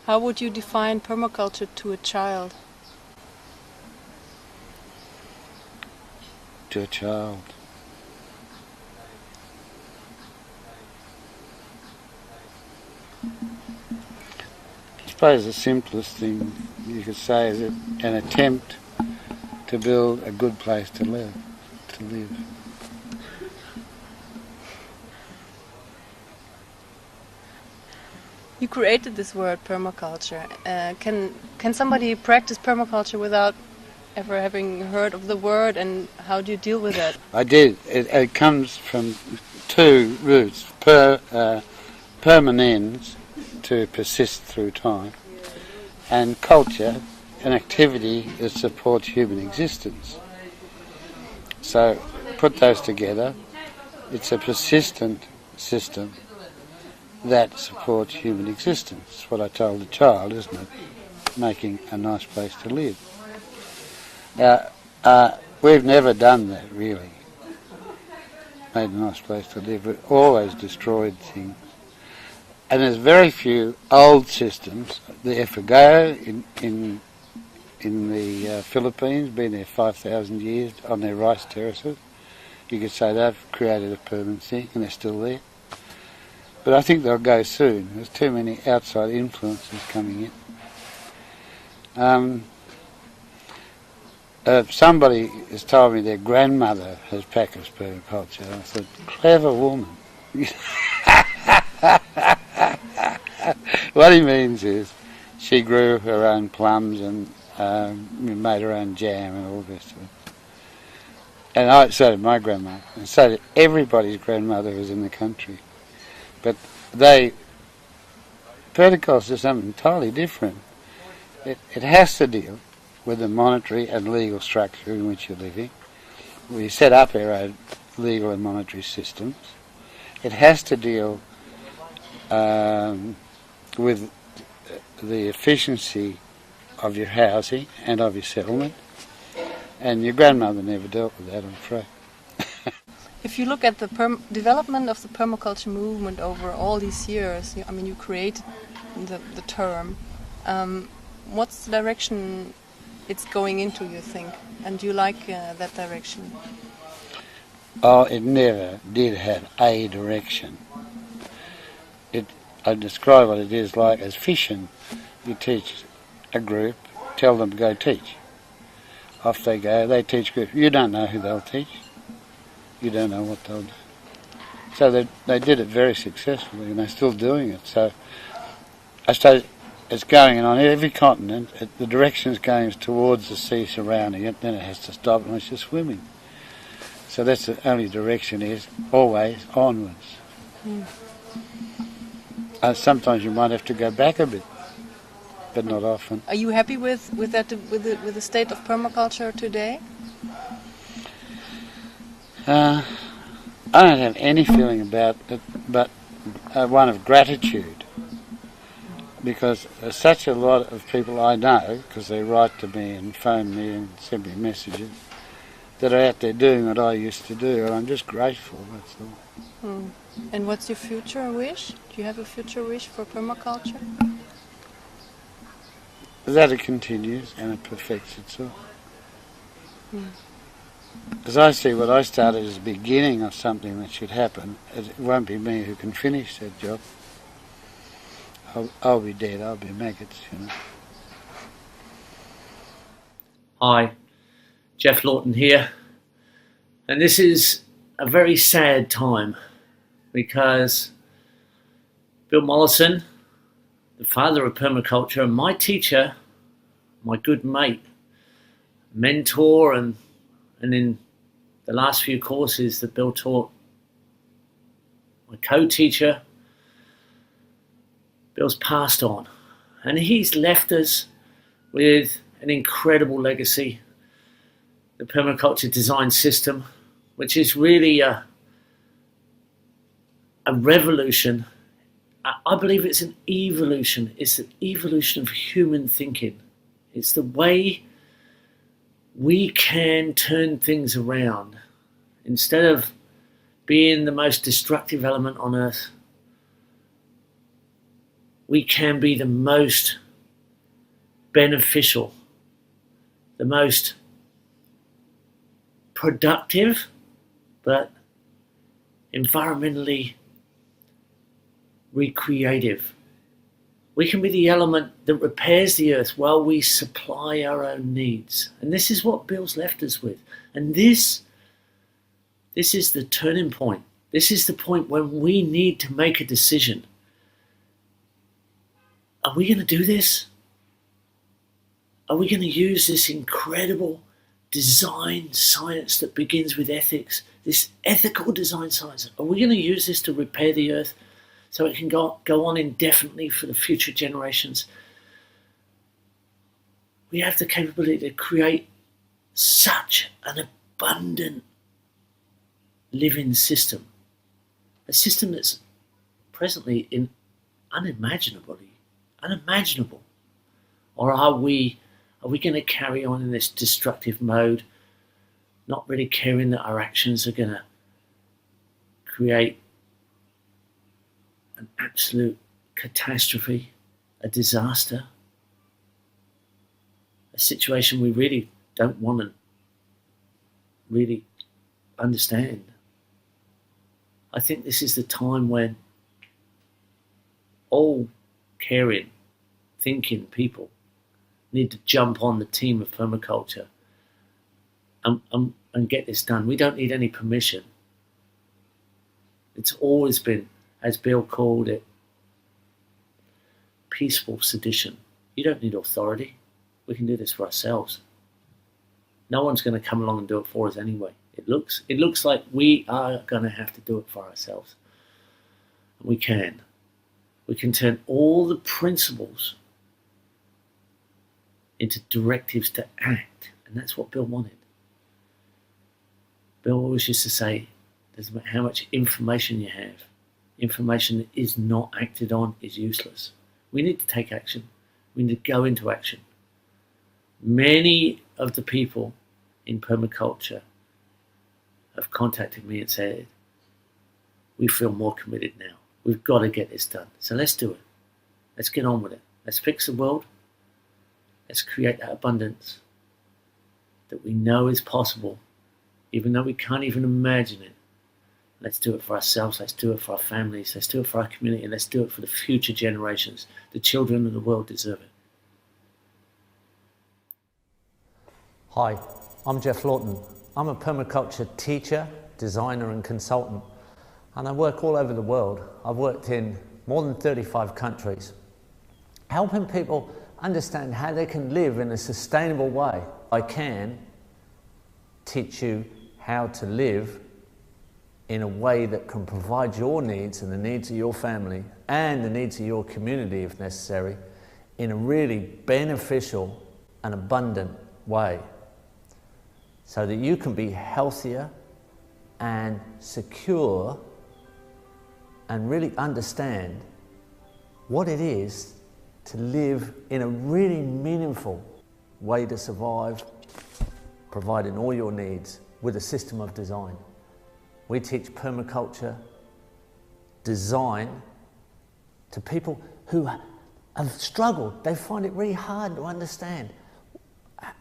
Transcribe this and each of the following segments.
How would you define permaculture to a child? To a child. I suppose the simplest thing you could say is an attempt to build a good place to live. You created this word permaculture. Can somebody practice permaculture without ever having heard of the word, and how do you deal with it? I did. It comes from two roots. Permanens, to persist through time, and culture, an activity that supports human existence. So put those together, it's a persistent system that supports human existence. It's what I told the child, isn't it? Making a nice place to live. Now, we've never done that, really. Made a nice place to live. We've always destroyed things. And there's very few old systems. The Efugao in the Philippines, been there 5,000 years on their rice terraces. You could say they've created a permanent thing, and they're still there. But I think they'll go soon. There's too many outside influences coming in. Somebody has told me their grandmother has practiced permaculture. I thought, clever woman. What he means is she grew her own plums and made her own jam and all this. And so did my grandma, and so did everybody's grandmother who's in the country. But permaculture is something entirely different. It has to deal with the monetary and legal structure in which you're living. We set up our own legal and monetary systems. It has to deal with the efficiency of your housing and of your settlement. And your grandmother never dealt with that, I'm afraid. If you look at the development of the permaculture movement over all these years, you created the term. What's the direction it's going into, you think? And do you like that direction? Oh, it never did have a direction. I describe what it is like as fishing. You teach a group, tell them to go teach. Off they go, they teach groups. You don't know who they'll teach. You don't know what they'll do. So they did it very successfully, and they're still doing it. So I suppose it's going on every continent. The direction it's going is towards the sea surrounding it, then it has to stop unless you're swimming. So that's the only direction is always onwards. Sometimes you might have to go back a bit, but not often. Are you happy with the state of permaculture today? I don't have any feeling about it, but one of gratitude, because there's such a lot of people I know, because they write to me and phone me and send me messages, that are out there doing what I used to do, and I'm just grateful, that's all. And what's your future wish? Do you have a future wish for permaculture? That it continues and it perfects itself. Because I see what I started as the beginning of something that should happen. It won't be me who can finish that job. I'll be dead, I'll be maggots, Hi, Geoff Lawton here. And this is a very sad time because Bill Mollison, the father of permaculture, and my teacher, my good mate, mentor, and in the last few courses that Bill taught, my co-teacher, Bill's passed on. And he's left us with an incredible legacy, the permaculture design system, which is really a revolution. I believe it's an evolution. It's an evolution of human thinking. It's the way we can turn things around. Instead of being the most destructive element on earth, we can be the most beneficial, the most productive, but environmentally recreative. We can be the element that repairs the earth while we supply our own needs. And this is what Bill's left us with. And this is the turning point. This is the point when we need to make a decision. Are we going to do this? Are we going to use this incredible design science that begins with ethics, this ethical design science? Are we going to use this to repair the earth so it can go on indefinitely for the future generations? We have the capability to create such an abundant living system, a system that's presently unimaginable. Or are we going to carry on in this destructive mode, not really caring that our actions are going to create an absolute catastrophe, a disaster, a situation we really don't want to really understand? I think this is the time when all caring, thinking people need to jump on the team of permaculture and get this done. We don't need any permission. It's always been, as Bill called it, peaceful sedition. You don't need authority. We can do this for ourselves. No one's going to come along and do it for us anyway. It looks like we are going to have to do it for ourselves. And we can. We can turn all the principles into directives to act. And that's what Bill wanted. Bill always used to say, doesn't matter how much information you have, information that is not acted on is useless. We need to take action. We need to go into action. Many of the people in permaculture have contacted me and said, we feel more committed now. We've got to get this done. So let's do it. Let's get on with it. Let's fix the world. Let's create that abundance that we know is possible, even though we can't even imagine it. Let's do it for ourselves. Let's do it for our families. Let's do it for our community. And let's do it for the future generations. The children of the world deserve it. Hi, I'm Geoff Lawton. I'm a permaculture teacher, designer and consultant, and I work all over the world. I've worked in more than 35 countries, helping people understand how they can live in a sustainable way. I can teach you how to live in a way that can provide your needs and the needs of your family and the needs of your community, if necessary, in a really beneficial and abundant way, so that you can be healthier and secure and really understand what it is to live in a really meaningful way to survive, providing all your needs with a system of design. We teach permaculture design to people who have struggled. They find it really hard to understand.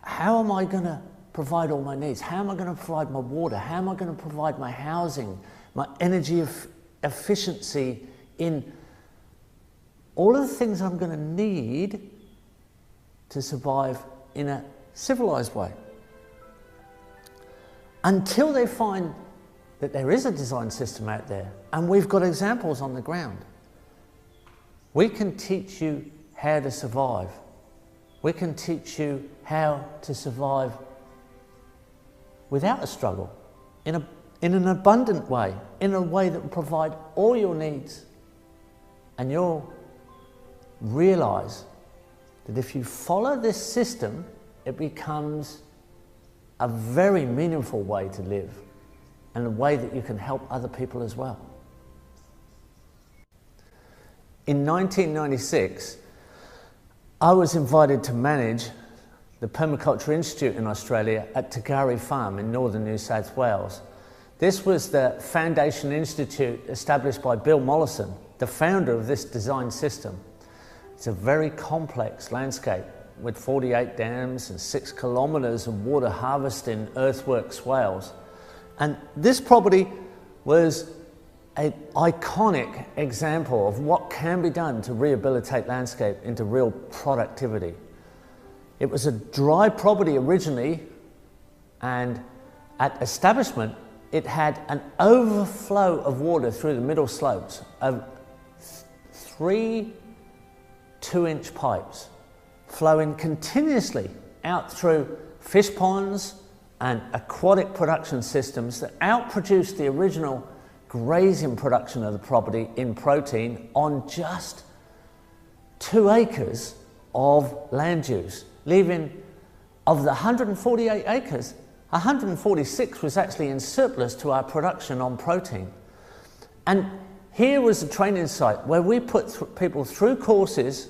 How am I going to provide all my needs? How am I going to provide my water? How am I going to provide my housing, my energy efficiency in all of the things I'm going to need to survive in a civilized way? Until they find that there is a design system out there, and we've got examples on the ground. We can teach you how to survive. We can teach you how to survive without a struggle, in an abundant way, in a way that will provide all your needs. And you'll realize that if you follow this system, it becomes a very meaningful way to live, and a way that you can help other people as well. In 1996, I was invited to manage the Permaculture Institute in Australia at Tagari Farm in northern New South Wales. This was the foundation institute established by Bill Mollison, the founder of this design system. It's a very complex landscape with 48 dams and 6 kilometres of water harvesting earthwork swales. And this property was an iconic example of what can be done to rehabilitate landscape into real productivity. It was a dry property originally, and at establishment it had an overflow of water through the middle slopes of 3 2-inch pipes flowing continuously out through fish ponds and aquatic production systems that outproduced the original grazing production of the property in protein on just 2 acres of land use, leaving, of the 148 acres, 146 was actually in surplus to our production on protein. And here was a training site where we put people through courses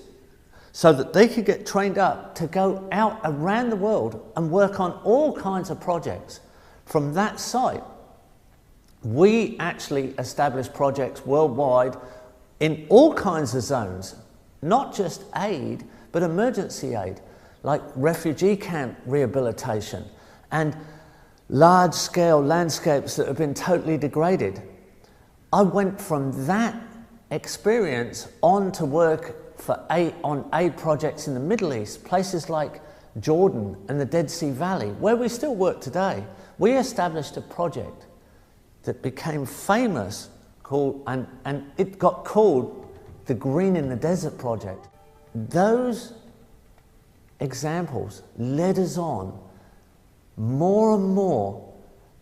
so that they could get trained up to go out around the world and work on all kinds of projects. From that site, we actually established projects worldwide in all kinds of zones, not just aid, but emergency aid, like refugee camp rehabilitation and large-scale landscapes that have been totally degraded. I went from that experience on to work on aid projects in the Middle East, places like Jordan and the Dead Sea Valley, where we still work today. We established a project that became famous, and it got called the Green in the Desert Project. Those examples led us on more and more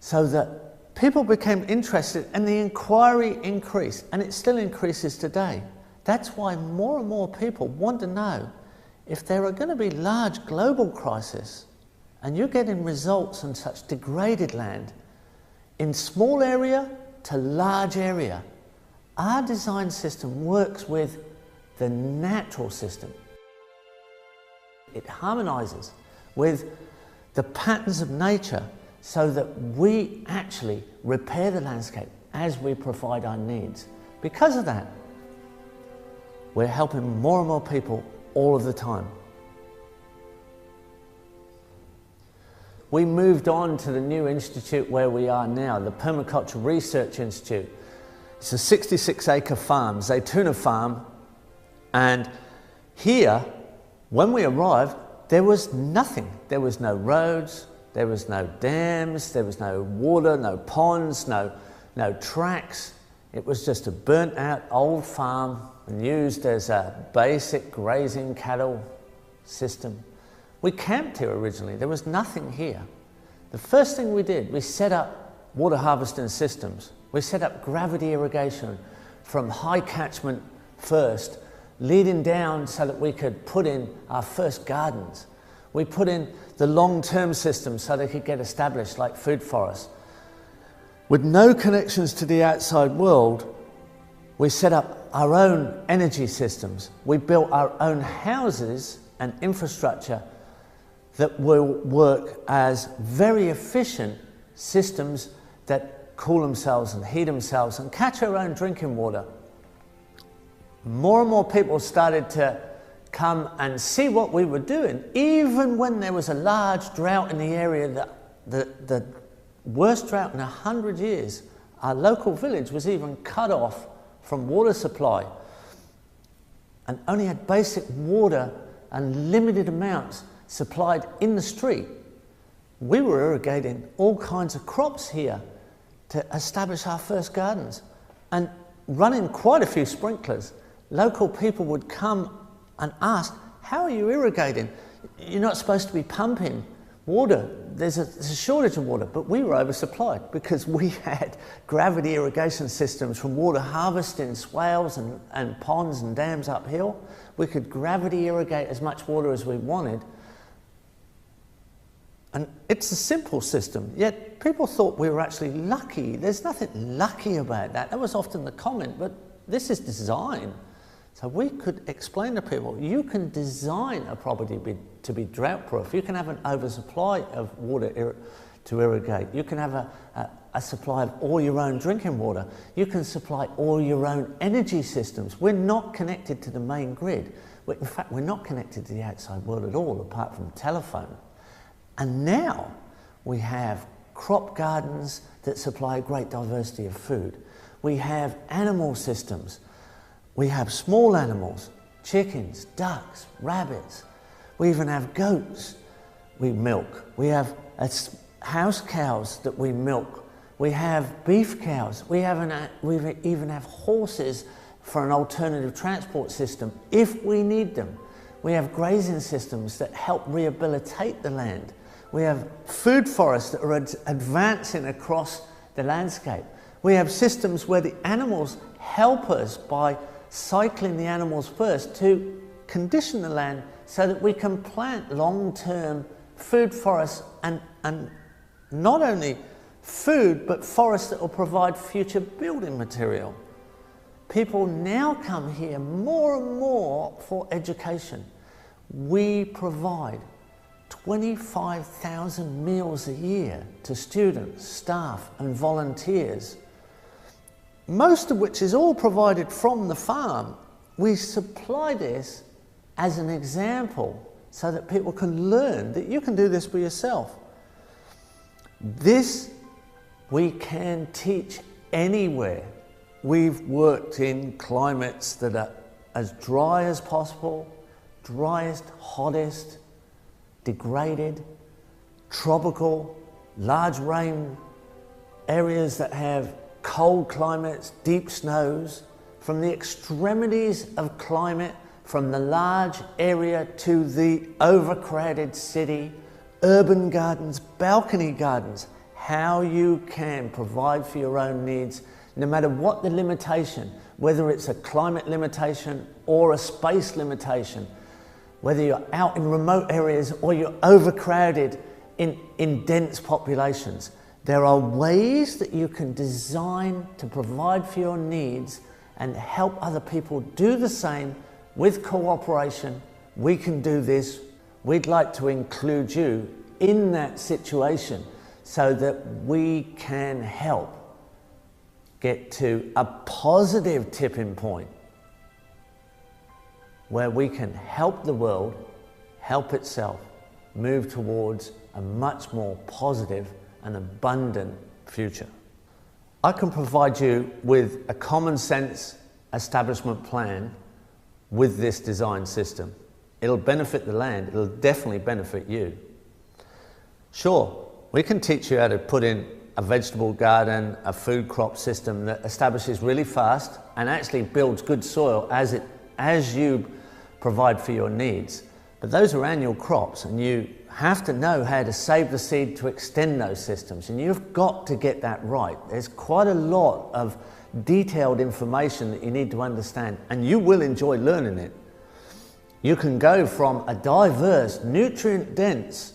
so that people became interested and the inquiry increased, and it still increases today. That's why more and more people want to know if there are going to be large global crises and you're getting results on such degraded land in small area to large area. Our design system works with the natural system. It harmonizes with the patterns of nature so that we actually repair the landscape as we provide our needs. Because of that, we're helping more and more people all of the time. We moved on to the new institute where we are now, the Permaculture Research Institute. It's a 66-acre farm, Zaytuna farm, and here, when we arrived, there was nothing. There was no roads, there was no dams, there was no water, no ponds, no tracks. It was just a burnt-out old farm and used as a basic grazing cattle system. We camped here originally. There was nothing here. The first thing we did, we set up water harvesting systems. We set up gravity irrigation from high catchment first, leading down so that we could put in our first gardens. We put in the long-term systems so they could get established, like food forests. With no connections to the outside world, we set up our own energy systems. We built our own houses and infrastructure that will work as very efficient systems that cool themselves and heat themselves and catch our own drinking water. More and more people started to come and see what we were doing, even when there was a large drought in the area, the worst drought in 100 years. Our local village was even cut off from water supply and only had basic water and limited amounts supplied in the street. We were irrigating all kinds of crops here to establish our first gardens and running quite a few sprinklers. Local people would come and ask, how are you irrigating? You're not supposed to be pumping water. There's a shortage of water, but we were oversupplied because we had gravity irrigation systems from water harvesting swales and ponds and dams uphill. We could gravity irrigate as much water as we wanted. And it's a simple system, yet people thought we were actually lucky. There's nothing lucky about that. That was often the comment, but this is design. So we could explain to people, you can design a property to be drought-proof. You can have an oversupply of water to irrigate. You can have a supply of all your own drinking water. You can supply all your own energy systems. We're not connected to the main grid. In fact, we're not connected to the outside world at all, apart from telephone. And now we have crop gardens that supply a great diversity of food. We have animal systems. We have small animals, chickens, ducks, rabbits. We even have goats we milk. We have house cows that we milk. We have beef cows. We even have horses for an alternative transport system if we need them. We have grazing systems that help rehabilitate the land. We have food forests that are advancing across the landscape. We have systems where the animals help us by cycling the animals first to condition the land so that we can plant long-term food forests and not only food but forests that will provide future building material. People now come here more and more for education. We provide 25,000 meals a year to students, staff and volunteers, most of which is all provided from the farm. We supply this as an example so that people can learn that you can do this for yourself. This we can teach anywhere. We've worked in climates that are as dry as possible, driest, hottest, degraded, tropical, large rain areas that have cold climates, deep snows, from the extremities of climate, from the large area to the overcrowded city, urban gardens, balcony gardens, how you can provide for your own needs, no matter what the limitation, whether it's a climate limitation or a space limitation, whether you're out in remote areas or you're overcrowded in dense populations. There are ways that you can design to provide for your needs and help other people do the same with cooperation. We can do this. We'd like to include you in that situation so that we can help get to a positive tipping point where we can help the world help itself move towards a much more positive and abundant future. I can provide you with a common sense establishment plan with this design system. It'll benefit the land, it'll definitely benefit you. Sure, we can teach you how to put in a vegetable garden, a food crop system that establishes really fast and actually builds good soil as you provide for your needs. But those are annual crops and you have to know how to save the seed to extend those systems, and you've got to get that right. There's quite a lot of detailed information that you need to understand, and you will enjoy learning it. You can go from a diverse, nutrient-dense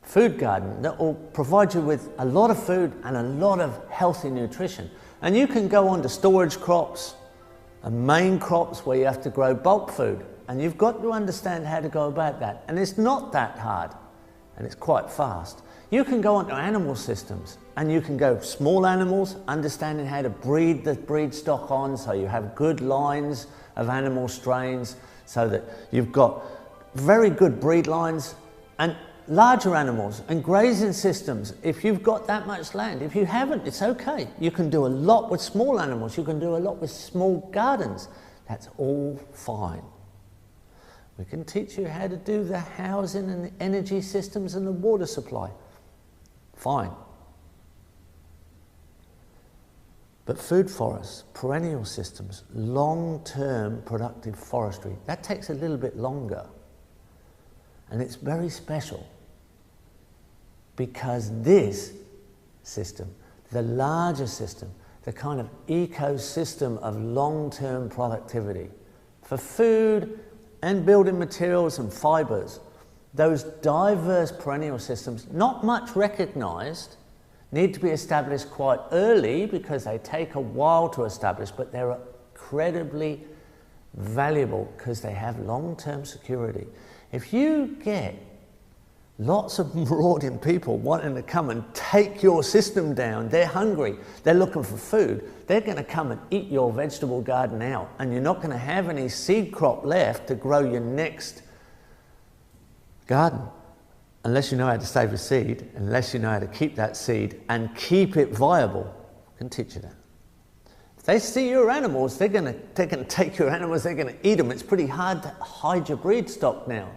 food garden that will provide you with a lot of food and a lot of healthy nutrition. And you can go on to storage crops and main crops where you have to grow bulk food. And you've got to understand how to go about that. And it's not that hard, and it's quite fast. You can go on to animal systems, and you can go small animals, understanding how to breed the breed stock on, so you have good lines of animal strains, so that you've got very good breed lines, and larger animals and grazing systems if you've got that much land. If you haven't, it's okay. You can do a lot with small animals. You can do a lot with small gardens. That's all fine. We can teach you how to do the housing and the energy systems and the water supply. Fine. But food forests, perennial systems, long-term productive forestry, that takes a little bit longer. And it's very special because this system, the larger system, the kind of ecosystem of long-term productivity for food and building materials and fibres, those diverse perennial systems, not much recognised, need to be established quite early because they take a while to establish, but they're incredibly valuable because they have long-term security. If you get Lots of marauding people wanting to come and take your system down. They're hungry, they're looking for food. They're going to come and eat your vegetable garden out, and you're not going to have any seed crop left to grow your next garden. Unless you know how to save a seed, unless you know how to keep that seed and keep it viable. I can teach you that. If they see your animals, they're going to take your animals, they're going to eat them. It's pretty hard to hide your breed stock now.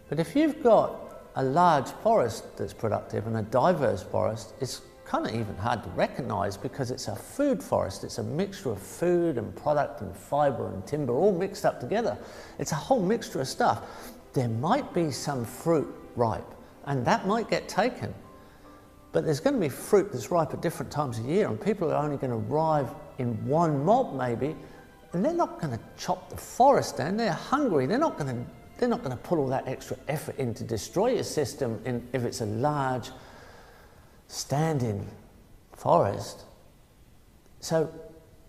But if you've got a large forest that's productive and a diverse forest, it's kind of even hard to recognize because it's a food forest. It's a mixture of food and product and fiber and timber all mixed up together. It's a whole mixture of stuff. There might be some fruit ripe and that might get taken, but there's going to be fruit that's ripe at different times of year, and people are only going to arrive in one mob maybe, and they're not going to chop the forest down. They're hungry. They're not going to put all that extra effort in to destroy your system if it's a large standing forest. So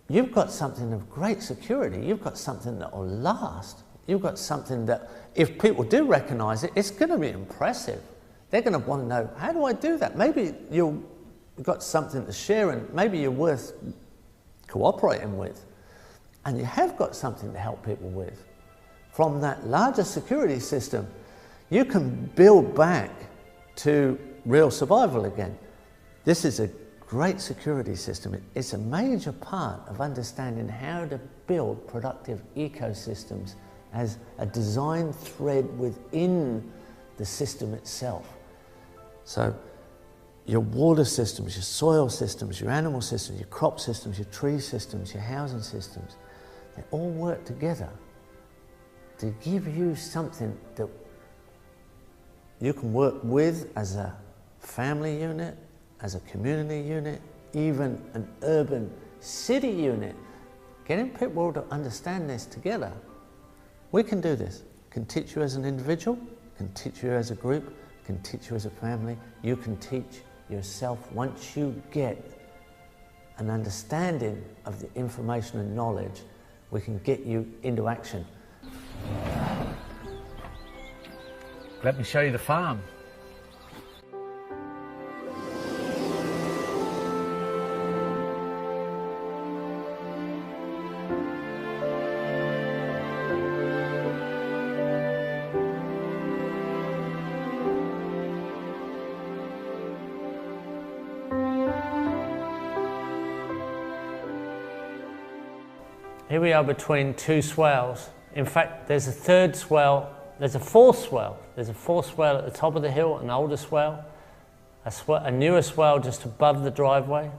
you've got something of great security. You've got something that will last. You've got something that, if people do recognize it, it's going to be impressive. They're going to want to know, how do I do that? Maybe you've got something to share, and maybe you're worth cooperating with, and you have got something to help people with. From that larger security system, you can build back to real survival again. This is a great security system. It's a major part of understanding how to build productive ecosystems as a design thread within the system itself. So your water systems, your soil systems, your animal systems, your crop systems, your tree systems, your housing systems, they all work together to give you something that you can work with as a family unit, as a community unit, even an urban city unit. Getting people to understand this together. We can do this. Can teach you as an individual, can teach you as a group, can teach you as a family. You can teach yourself once you get an understanding of the information and knowledge. We can get you into action. Let me show you the farm. Here we are between two swales. In fact, there's a third swale, there's a fourth swale. There's a fourth swale at the top of the hill, an older swale, a newer swale just above the driveway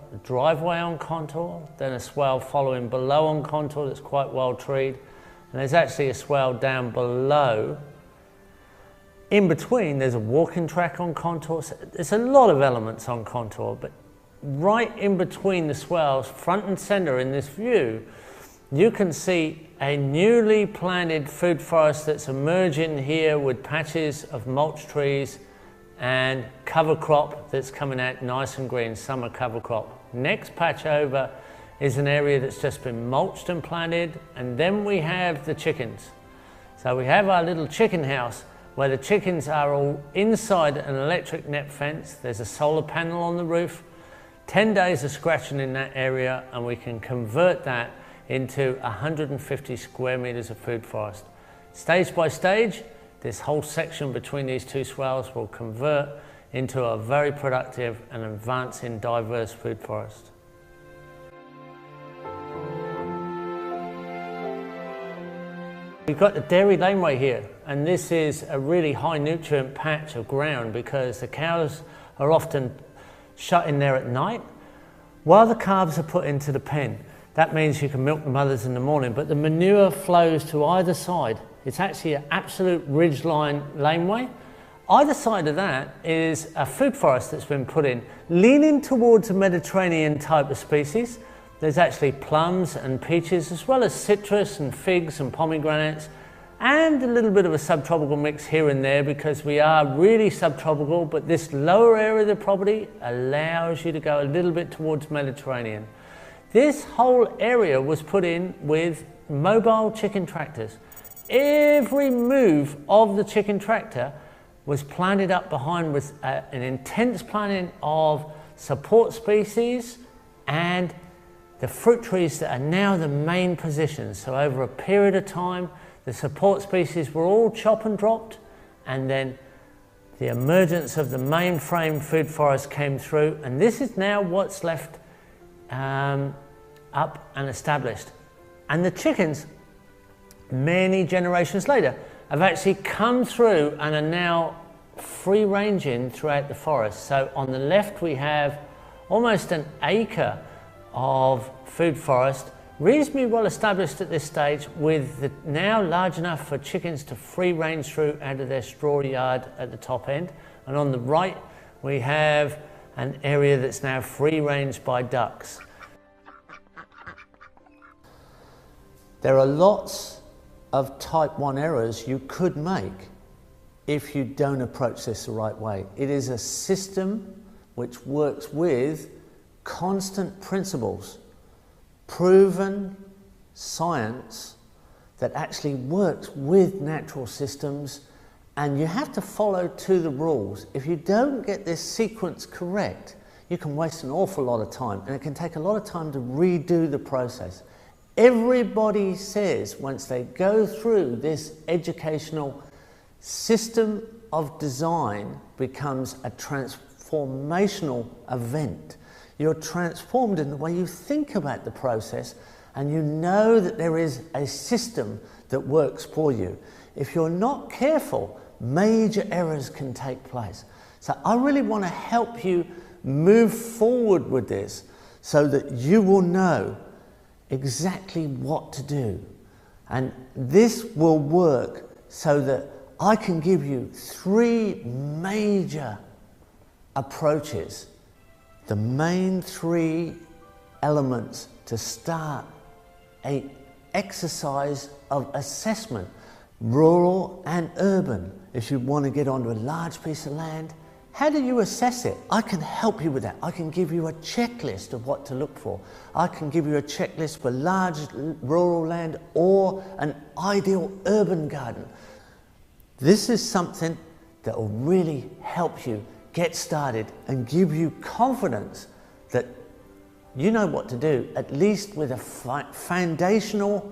on contour, then a swale following below on contour that's quite well treed, and there's actually a swale down below. In between, there's a walking track on contour. So there's a lot of elements on contour, but right in between the swales, front and center in this view, you can see a newly planted food forest that's emerging here with patches of mulch trees and cover crop that's coming out nice and green, summer cover crop. Next patch over is an area that's just been mulched and planted, and then we have the chickens. So we have our little chicken house where the chickens are all inside an electric net fence. There's a solar panel on the roof, 10 days of scratching in that area, and we can convert that into 150 square meters of food forest. Stage by stage, this whole section between these two swales will convert into a very productive and advancing diverse food forest. We've got the dairy laneway here, and this is a really high nutrient patch of ground because the cows are often shut in there at night while the calves are put into the pen. That means you can milk the mothers in the morning, but the manure flows to either side. It's actually an absolute ridgeline laneway. Either side of that is a food forest that's been put in, leaning towards a Mediterranean type of species. There's actually plums and peaches, as well as citrus and figs and pomegranates, and a little bit of a subtropical mix here and there because we are really subtropical, but this lower area of the property allows you to go a little bit towards Mediterranean. This whole area was put in with mobile chicken tractors. Every move of the chicken tractor was planted up behind with an intense planting of support species and the fruit trees that are now the main positions. So over a period of time, the support species were all chop and dropped, and then the emergence of the mainframe food forest came through, and this is now what's left up and established. And the chickens, many generations later, have actually come through and are now free ranging throughout the forest. So on the left we have almost an acre of food forest, reasonably well established at this stage, with the, now large enough for chickens to free range through out of their straw yard at the top end. And on the right we have an area that's now free range by ducks. There are lots of type 1 errors you could make if you don't approach this the right way. It is a system which works with constant principles, proven science that actually works with natural systems, and you have to follow to the rules. If you don't get this sequence correct, you can waste an awful lot of time, and it can take a lot of time to redo the process. Everybody says once they go through this educational system of design becomes a transformational event. You're transformed in the way you think about the process, and you know that there is a system that works for you. If you're not careful, major errors can take place. So I really want to help you move forward with this so that you will know exactly what to do. And this will work so that I can give you 3 major approaches, the main 3 elements to start an exercise of assessment, rural and urban. If you want to get onto a large piece of land, how do you assess it? I can help you with that. I can give you a checklist of what to look for. I can give you a checklist for large rural land or an ideal urban garden. This is something that will really help you get started and give you confidence that you know what to do, at least with a foundational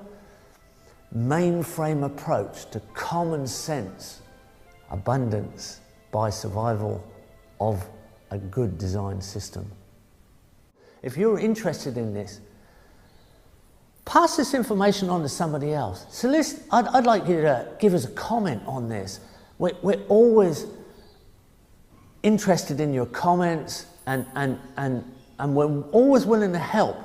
mainframe approach to common sense, abundance by survival of a good design system. If you're interested in this, pass this information on to somebody else. So I'd like you to give us a comment on this. We're always interested in your comments, and we're always willing to help.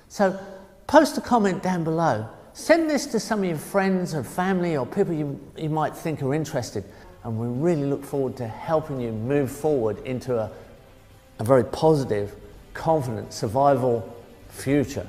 So post a comment down below. Send this to some of your friends or family or people you might think are interested. And we really look forward to helping you move forward into a very positive, confident, survival future.